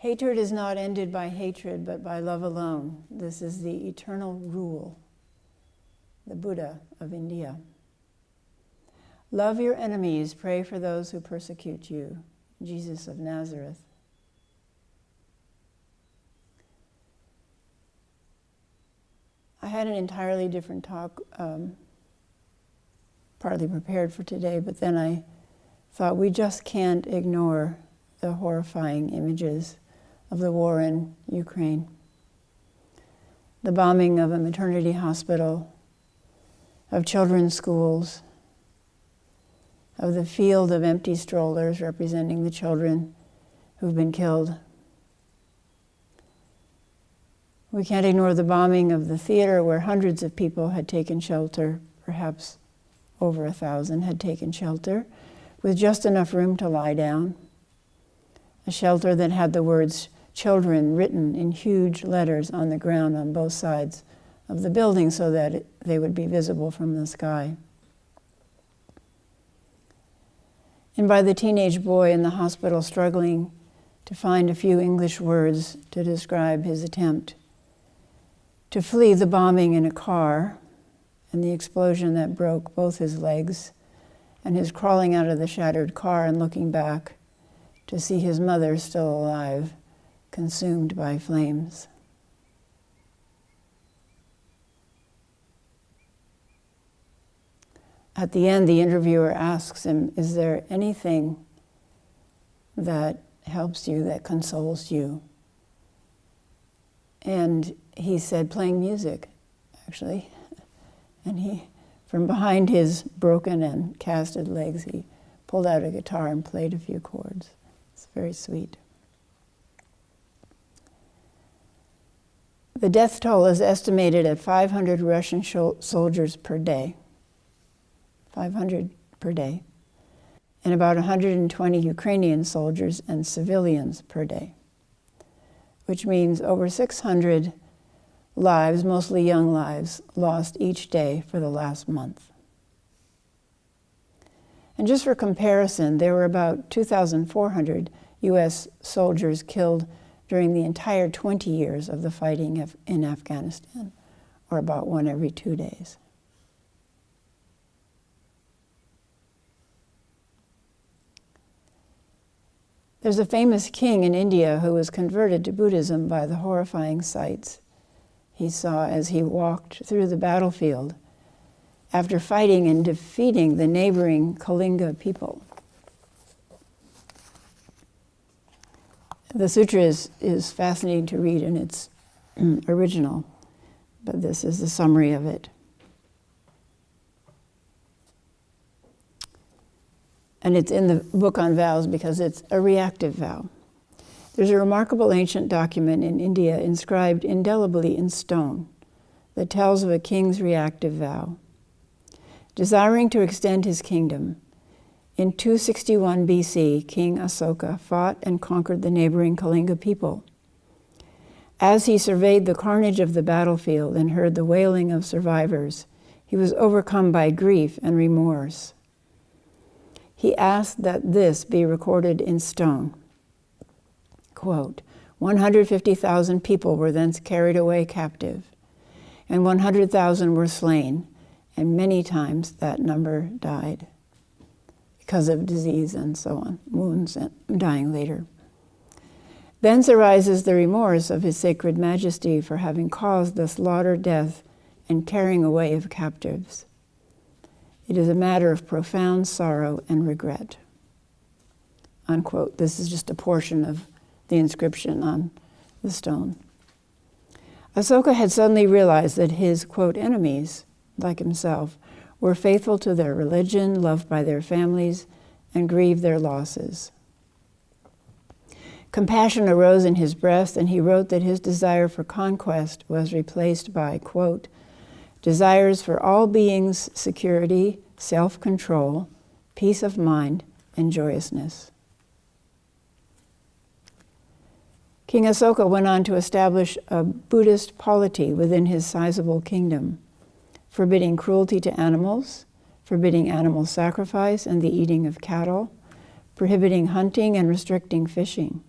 Hatred is not ended by hatred, but by love alone. This is the eternal rule, the Buddha of India. Love your enemies, pray for those who persecute you, Jesus of Nazareth. I had an entirely different talk, partly prepared for today, but then I thought we just can't ignore the horrifying images of the war in Ukraine. The bombing of a maternity hospital, of children's schools, of the field of empty strollers representing the children who've been killed. We can't ignore the bombing of the theater where hundreds of people had taken shelter, perhaps over 1,000 had taken shelter, with just enough room to lie down. A shelter that had the words children written in huge letters on the ground on both sides of the building so that they would be visible from the sky. And by the teenage boy in the hospital struggling to find a few English words to describe his attempt to flee the bombing in a car and the explosion that broke both his legs, and his crawling out of the shattered car and looking back to see his mother still alive, consumed by flames. At the end, the interviewer asks him, is there anything that helps you, that consoles you? And he said, playing music, actually. And he, from behind his broken and casted legs, he pulled out a guitar and played a few chords. It's very sweet. The death toll is estimated at 500 Russian soldiers per day. 500 per day. And about 120 Ukrainian soldiers and civilians per day. Which means over 600 lives, mostly young lives, lost each day for the last month. And just for comparison, there were about 2,400 US soldiers killed during the entire 20 years of the fighting in Afghanistan, or about one every 2 days. There's a famous king in India who was converted to Buddhism by the horrifying sights he saw as he walked through the battlefield after fighting and defeating the neighboring Kalinga people. The sutra is fascinating to read in its original, but this is the summary of it. And it's in the book on vows because it's a reactive vow. There's a remarkable ancient document in India inscribed indelibly in stone that tells of a king's reactive vow. Desiring to extend his kingdom, in 261 BC, King Asoka fought and conquered the neighboring Kalinga people. As he surveyed the carnage of the battlefield and heard the wailing of survivors, he was overcome by grief and remorse. He asked that this be recorded in stone. Quote, 150,000 people were thence carried away captive, and 100,000 were slain, and many times that number died because of disease and so on, wounds and dying later. Thence arises the remorse of His Sacred Majesty for having caused the slaughter, death, and carrying away of captives. It is a matter of profound sorrow and regret. Unquote. This is just a portion of the inscription on the stone. Asoka had suddenly realized that his, quote, enemies, like himself, were faithful to their religion, loved by their families, and grieved their losses. Compassion arose in his breast, and he wrote that his desire for conquest was replaced by, quote, desires for all beings' security, self-control, peace of mind, and joyousness. King Asoka went on to establish a Buddhist polity within his sizable kingdom, forbidding cruelty to animals, forbidding animal sacrifice and the eating of cattle, prohibiting hunting and restricting fishing.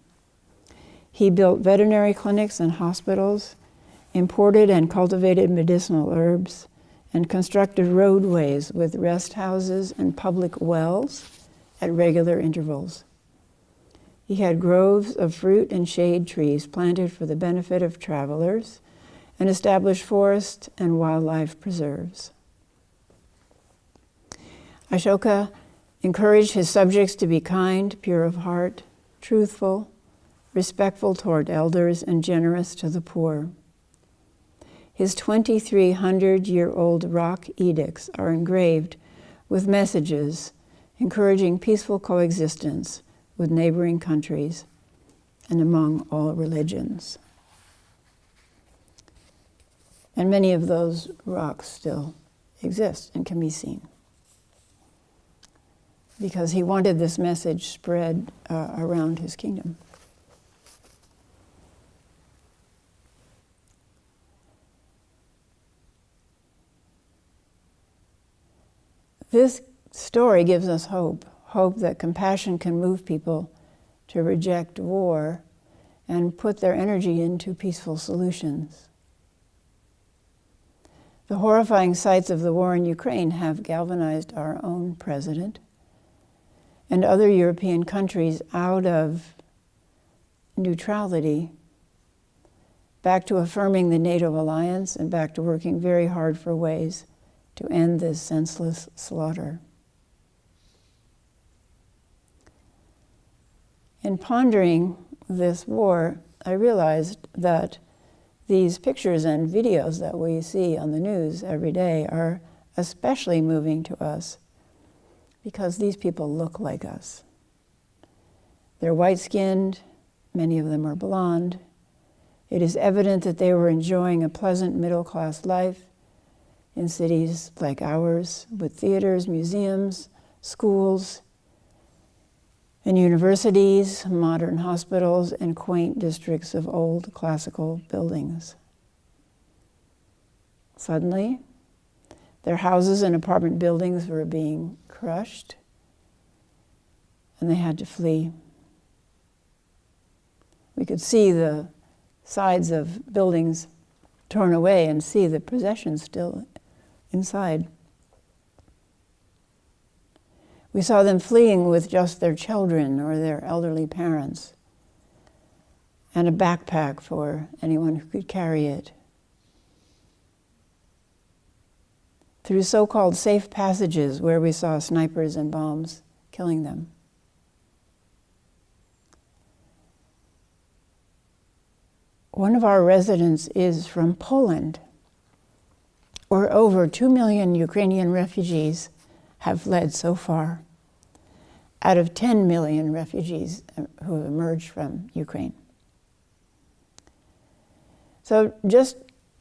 He built veterinary clinics and hospitals, imported and cultivated medicinal herbs, and constructed roadways with rest houses and public wells at regular intervals. He had groves of fruit and shade trees planted for the benefit of travelers and established forest and wildlife preserves. Ashoka encouraged his subjects to be kind, pure of heart, truthful, respectful toward elders, and generous to the poor. His 2,300-year-old rock edicts are engraved with messages encouraging peaceful coexistence with neighboring countries and among all religions. And many of those rocks still exist and can be seen, because he wanted this message spread around his kingdom. This story gives us hope that compassion can move people to reject war and put their energy into peaceful solutions. The horrifying sights of the war in Ukraine have galvanized our own president and other European countries out of neutrality back to affirming the NATO alliance and back to working very hard for ways to end this senseless slaughter. In pondering this war, I realized that these pictures and videos that we see on the news every day are especially moving to us because these people look like us. They're white-skinned, many of them are blonde. It is evident that they were enjoying a pleasant middle-class life in cities like ours, with theaters, museums, schools, and universities, modern hospitals, and quaint districts of old classical buildings. Suddenly, their houses and apartment buildings were being crushed, and they had to flee. We could see the sides of buildings torn away and see the possessions still inside. We saw them fleeing with just their children or their elderly parents and a backpack for anyone who could carry it. Through so-called safe passages where we saw snipers and bombs killing them. One of our residents is from Poland, where over 2 million Ukrainian refugees have fled so far, out of 10 million refugees who have emerged from Ukraine. So just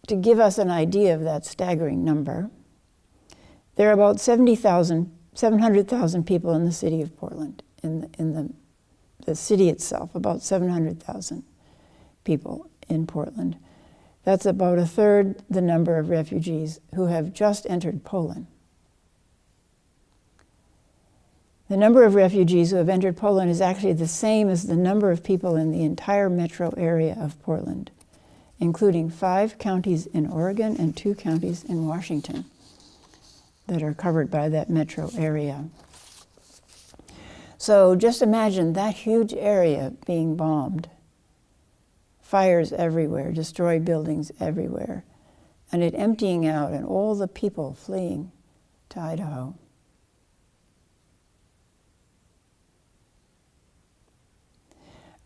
to give us an idea of that staggering number, there are about 700,000 people in the city of Portland, in the city itself, about 700,000 people in Portland. That's about a third the number of refugees who have just entered Poland. The number of refugees who have entered Poland is actually the same as the number of people in the entire metro area of Portland, including 5 counties in Oregon and 2 counties in Washington that are covered by that metro area. So just imagine that huge area being bombed, fires everywhere, destroyed buildings everywhere, and it emptying out and all the people fleeing to Idaho.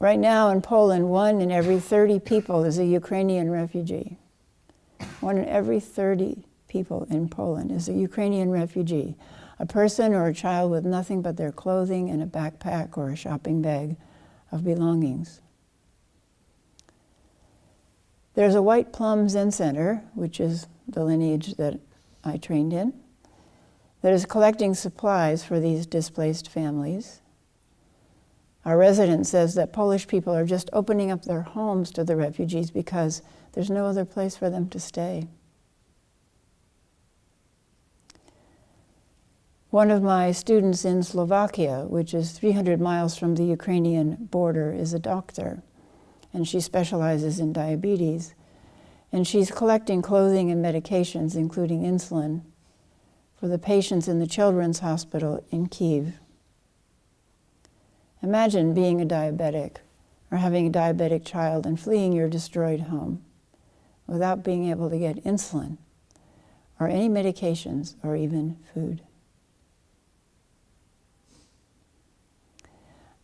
Right now in Poland, 1 in every 30 people is a Ukrainian refugee. 1 in every 30 people in Poland is a Ukrainian refugee, a person or a child with nothing but their clothing and a backpack or a shopping bag of belongings. There's a White Plum Zen Center, which is the lineage that I trained in, that is collecting supplies for these displaced families. Our resident says that Polish people are just opening up their homes to the refugees because there's no other place for them to stay. One of my students in Slovakia, which is 300 miles from the Ukrainian border, is a doctor. and she specializes in diabetes. And she's collecting clothing and medications, including insulin, for the patients in the Children's Hospital in Kyiv. Imagine being a diabetic or having a diabetic child and fleeing your destroyed home without being able to get insulin or any medications or even food.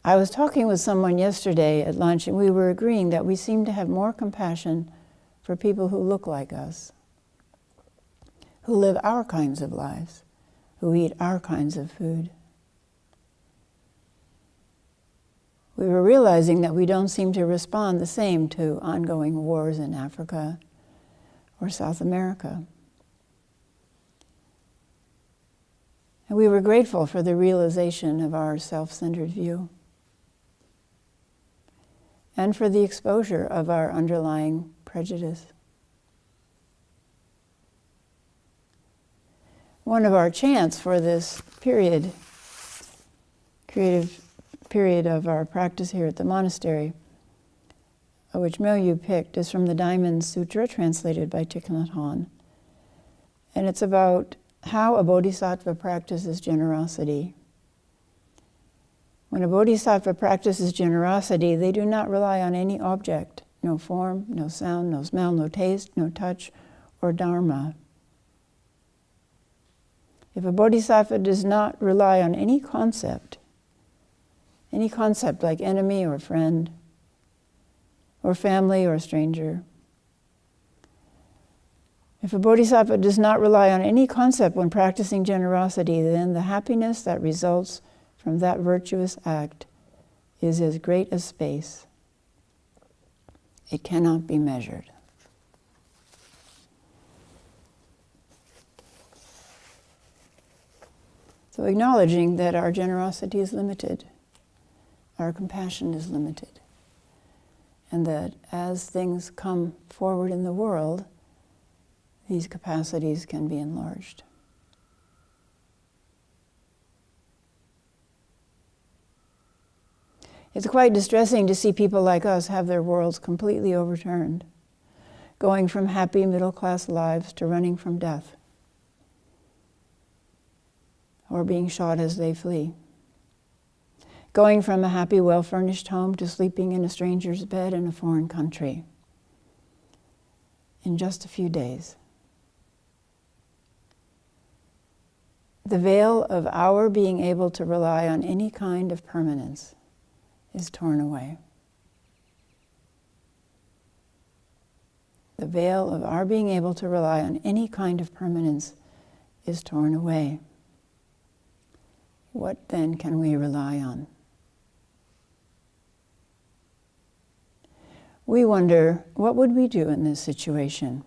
I was talking with someone yesterday at lunch, and we were agreeing that we seem to have more compassion for people who look like us, who live our kinds of lives, who eat our kinds of food. We were realizing that we don't seem to respond the same to ongoing wars in Africa or South America. And we were grateful for the realization of our self-centered view and for the exposure of our underlying prejudice. One of our chants for this creative period of our practice here at the monastery, which Myo picked, is from the Diamond Sutra, translated by Thich Nhat Hanh. And it's about how a bodhisattva practices generosity. When a bodhisattva practices generosity, they do not rely on any object, no form, no sound, no smell, no taste, no touch, or Dharma. If a bodhisattva does not rely on any concept like enemy or friend, or family or stranger, if a bodhisattva does not rely on any concept when practicing generosity, then the happiness that results from that virtuous act is as great as space. It cannot be measured. So acknowledging that our generosity is limited, our compassion is limited, and that as things come forward in the world, these capacities can be enlarged. It's quite distressing to see people like us have their worlds completely overturned, going from happy middle-class lives to running from death, or being shot as they flee, going from a happy, well-furnished home to sleeping in a stranger's bed in a foreign country in just a few days. The veil of our being able to rely on any kind of permanence is torn away. The veil of our being able to rely on any kind of permanence is torn away. What then can we rely on? We wonder, what would we do in this situation?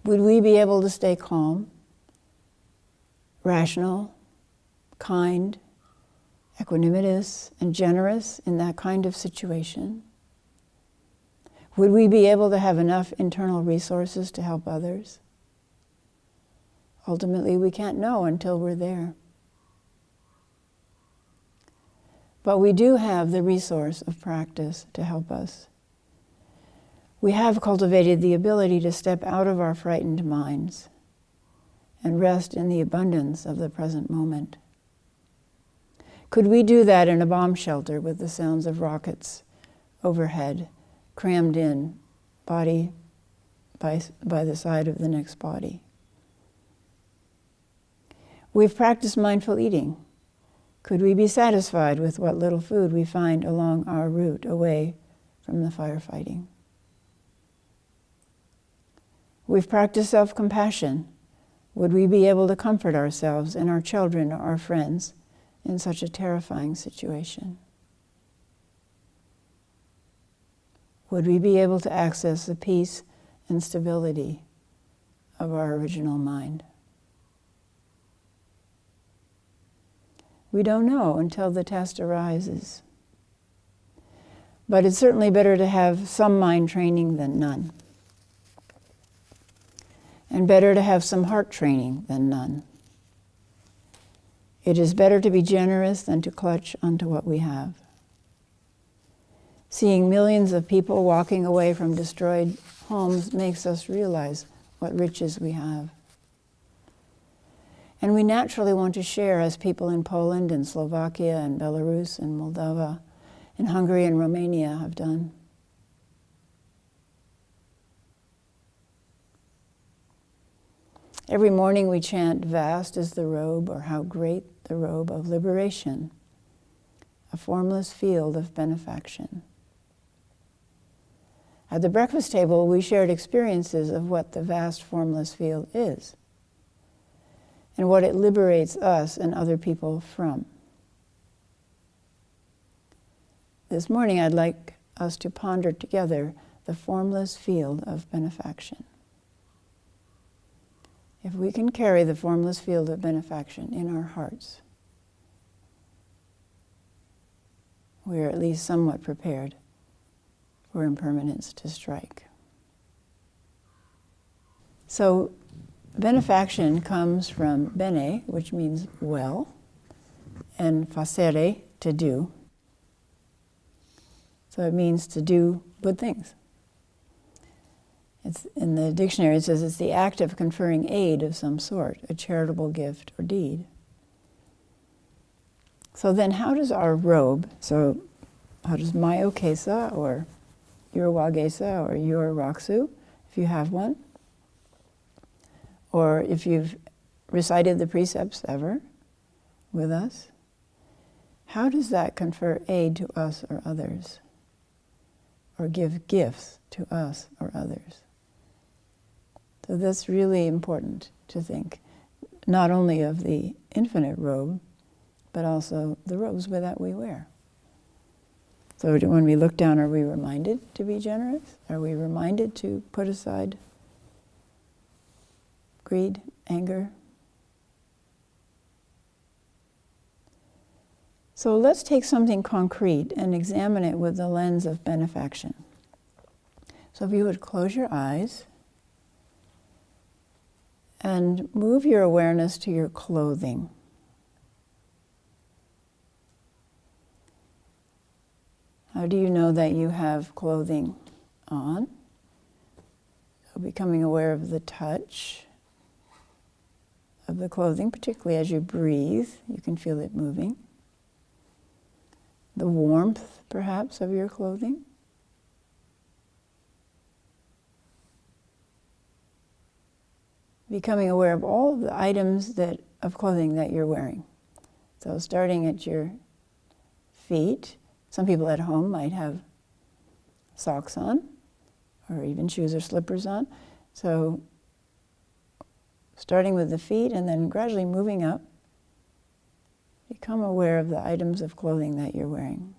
Would we be able to stay calm, rational, kind, equanimous, and generous in that kind of situation? Would we be able to have enough internal resources to help others? Ultimately, we can't know until we're there. But we do have the resource of practice to help us. We have cultivated the ability to step out of our frightened minds and rest in the abundance of the present moment. Could we do that in a bomb shelter with the sounds of rockets overhead, crammed in, body by the side of the next body? We've practiced mindful eating. Could we be satisfied with what little food we find along our route away from the firefighting? We've practiced self-compassion. Would we be able to comfort ourselves and our children or our friends in such a terrifying situation? Would we be able to access the peace and stability of our original mind? We don't know until the test arises. But it's certainly better to have some mind training than none. And better to have some heart training than none. It is better to be generous than to clutch onto what we have. Seeing millions of people walking away from destroyed homes makes us realize what riches we have. And we naturally want to share as people in Poland and Slovakia and Belarus and Moldova and Hungary and Romania have done. Every morning we chant, "Vast is the robe," or "How great the robe of liberation, a formless field of benefaction." At the breakfast table, we shared experiences of what the vast formless field is and what it liberates us and other people from. This morning, I'd like us to ponder together the formless field of benefaction. If we can carry the formless field of benefaction in our hearts, we are at least somewhat prepared for impermanence to strike. So, benefaction comes from bene, which means well, and facere, to do. So it means to do good things. It's, in the dictionary it says it's the act of conferring aid of some sort, a charitable gift or deed. So then how does our robe, so how does my okesa or your wagesa or your raksu, if you have one, or if you've recited the precepts ever with us, how does that confer aid to us or others, or give gifts to us or others? So that's really important to think, not only of the infinite robe, but also the robes that we wear. So when we look down, are we reminded to be generous? Are we reminded to put aside greed, anger? So let's take something concrete and examine it with the lens of benefaction. So if you would close your eyes and move your awareness to your clothing. How do you know that you have clothing on? So becoming aware of the touch of the clothing, particularly as you breathe, you can feel it moving. The warmth, perhaps, of your clothing. Becoming aware of all of the items of clothing that you're wearing. So starting at your feet. Some people at home might have socks on, or even shoes or slippers on. So starting with the feet and then gradually moving up, become aware of the items of clothing that you're wearing.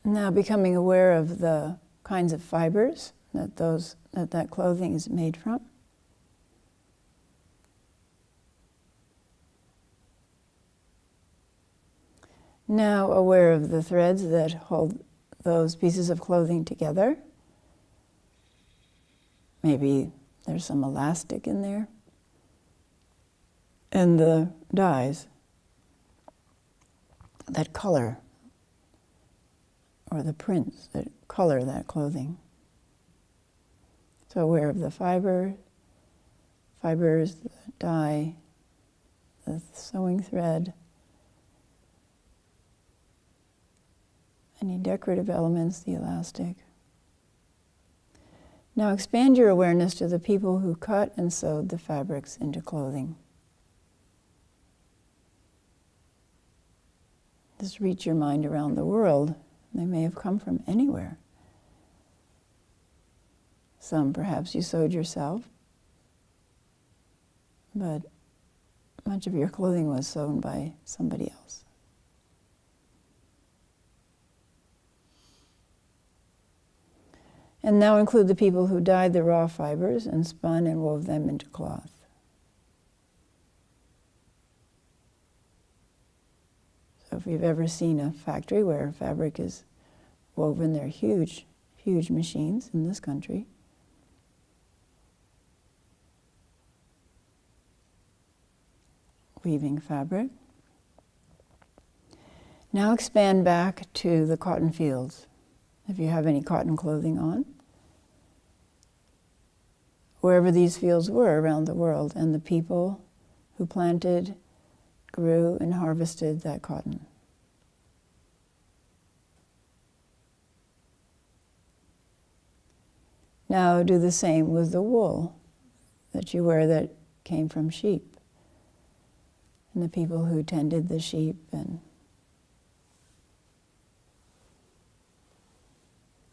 Now becoming aware of the kinds of fibers that clothing is made from. Now aware of the threads that hold those pieces of clothing together. Maybe there's some elastic in there. And the dyes that color, or the prints that color that clothing. So aware of the fibers, the dye, the sewing thread, any decorative elements, the elastic. Now expand your awareness to the people who cut and sewed the fabrics into clothing. Just reach your mind around the world. They may have come from anywhere. Some perhaps you sewed yourself, but much of your clothing was sewn by somebody else. And now include the people who dyed the raw fibers and spun and wove them into cloth. So if you've ever seen a factory where fabric is woven, they're huge, huge machines in this country. Weaving fabric. Now expand back to the cotton fields, if you have any cotton clothing on. Wherever these fields were around the world, and the people who planted, grew, and harvested that cotton. Now do the same with the wool that you wear that came from sheep, and the people who tended the sheep and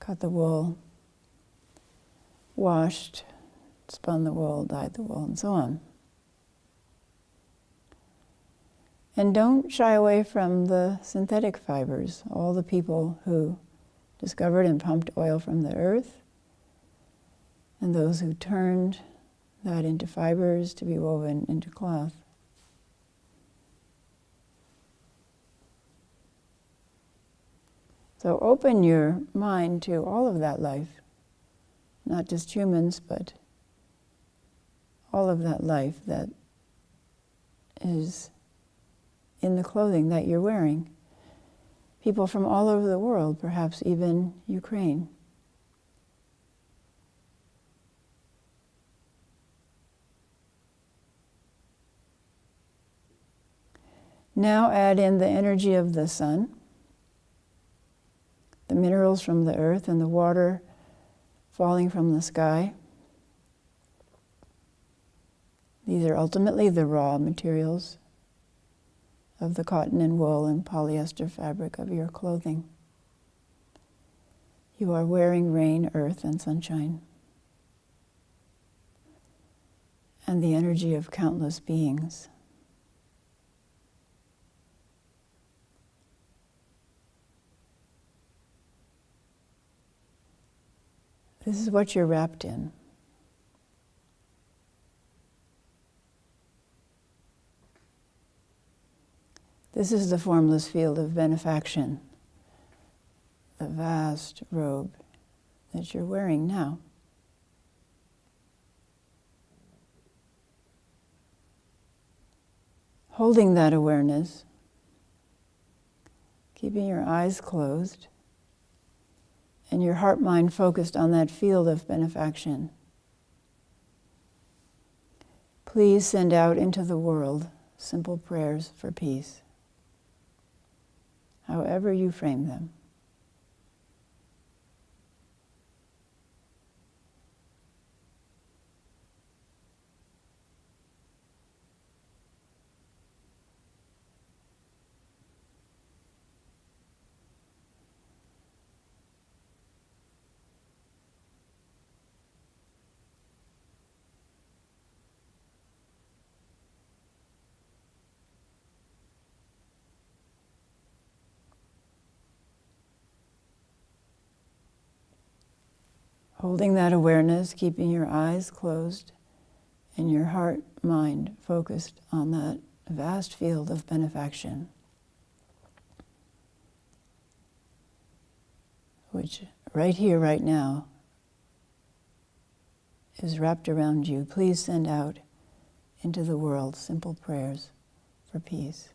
cut the wool, washed, spun the wool, dyed the wool, and so on. And don't shy away from the synthetic fibers, all the people who discovered and pumped oil from the earth, and those who turned that into fibers to be woven into cloth. So open your mind to all of that life, not just humans, but all of that life that is in the clothing that you're wearing. People from all over the world, perhaps even Ukraine. Now add in the energy of the sun, the minerals from the earth, and the water falling from the sky. These are ultimately the raw materials of the cotton and wool and polyester fabric of your clothing. You are wearing rain, earth, and sunshine, and the energy of countless beings. This is what you're wrapped in. This is the formless field of benefaction, the vast robe that you're wearing now. Holding that awareness, keeping your eyes closed, and your heart-mind focused on that field of benefaction. Please send out into the world simple prayers for peace, however you frame them. Holding that awareness, keeping your eyes closed and your heart, mind focused on that vast field of benefaction, which right here, right now, is wrapped around you. Please send out into the world simple prayers for peace.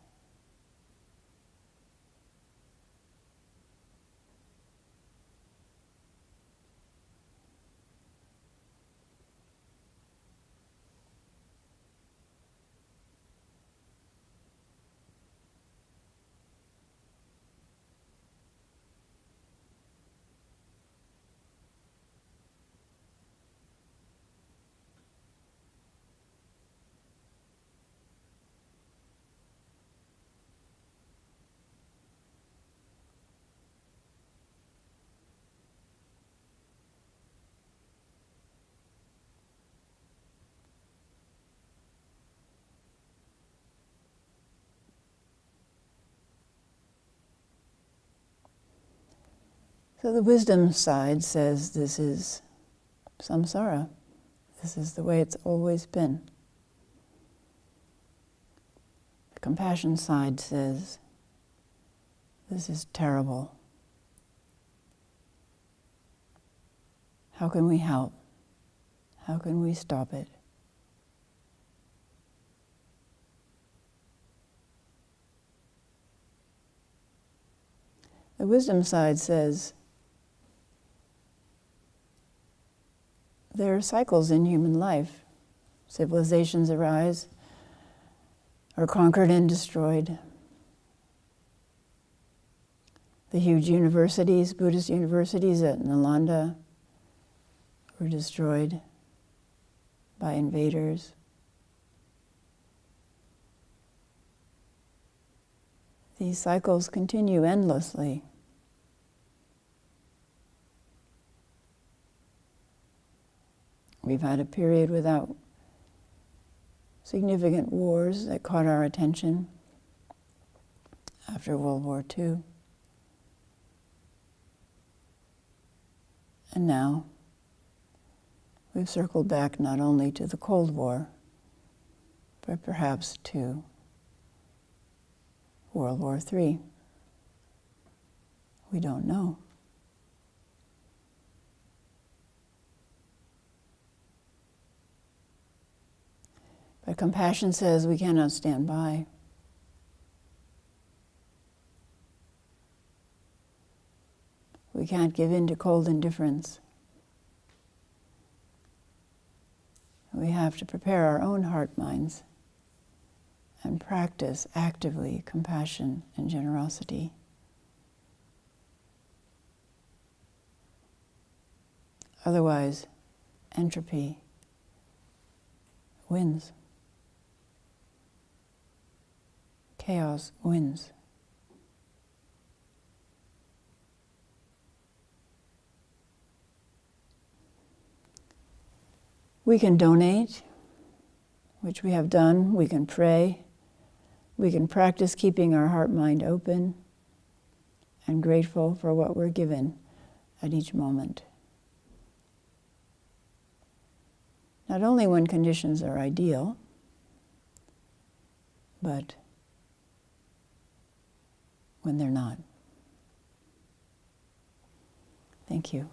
So the wisdom side says this is samsara. This is the way it's always been. The compassion side says this is terrible. How can we help? How can we stop it? The wisdom side says there are cycles in human life. Civilizations arise, are conquered and destroyed. The huge universities, Buddhist universities at Nalanda, were destroyed by invaders. These cycles continue endlessly. We've had a period without significant wars that caught our attention after World War II. And now we've circled back not only to the Cold War, but perhaps to World War III. We don't know. But compassion says we cannot stand by. We can't give in to cold indifference. We have to prepare our own heart minds and practice actively compassion and generosity. Otherwise, entropy wins. Chaos wins. We can donate, which we have done. We can pray. We can practice keeping our heart-mind open and grateful for what we're given at each moment. Not only when conditions are ideal, but when they're not. Thank you.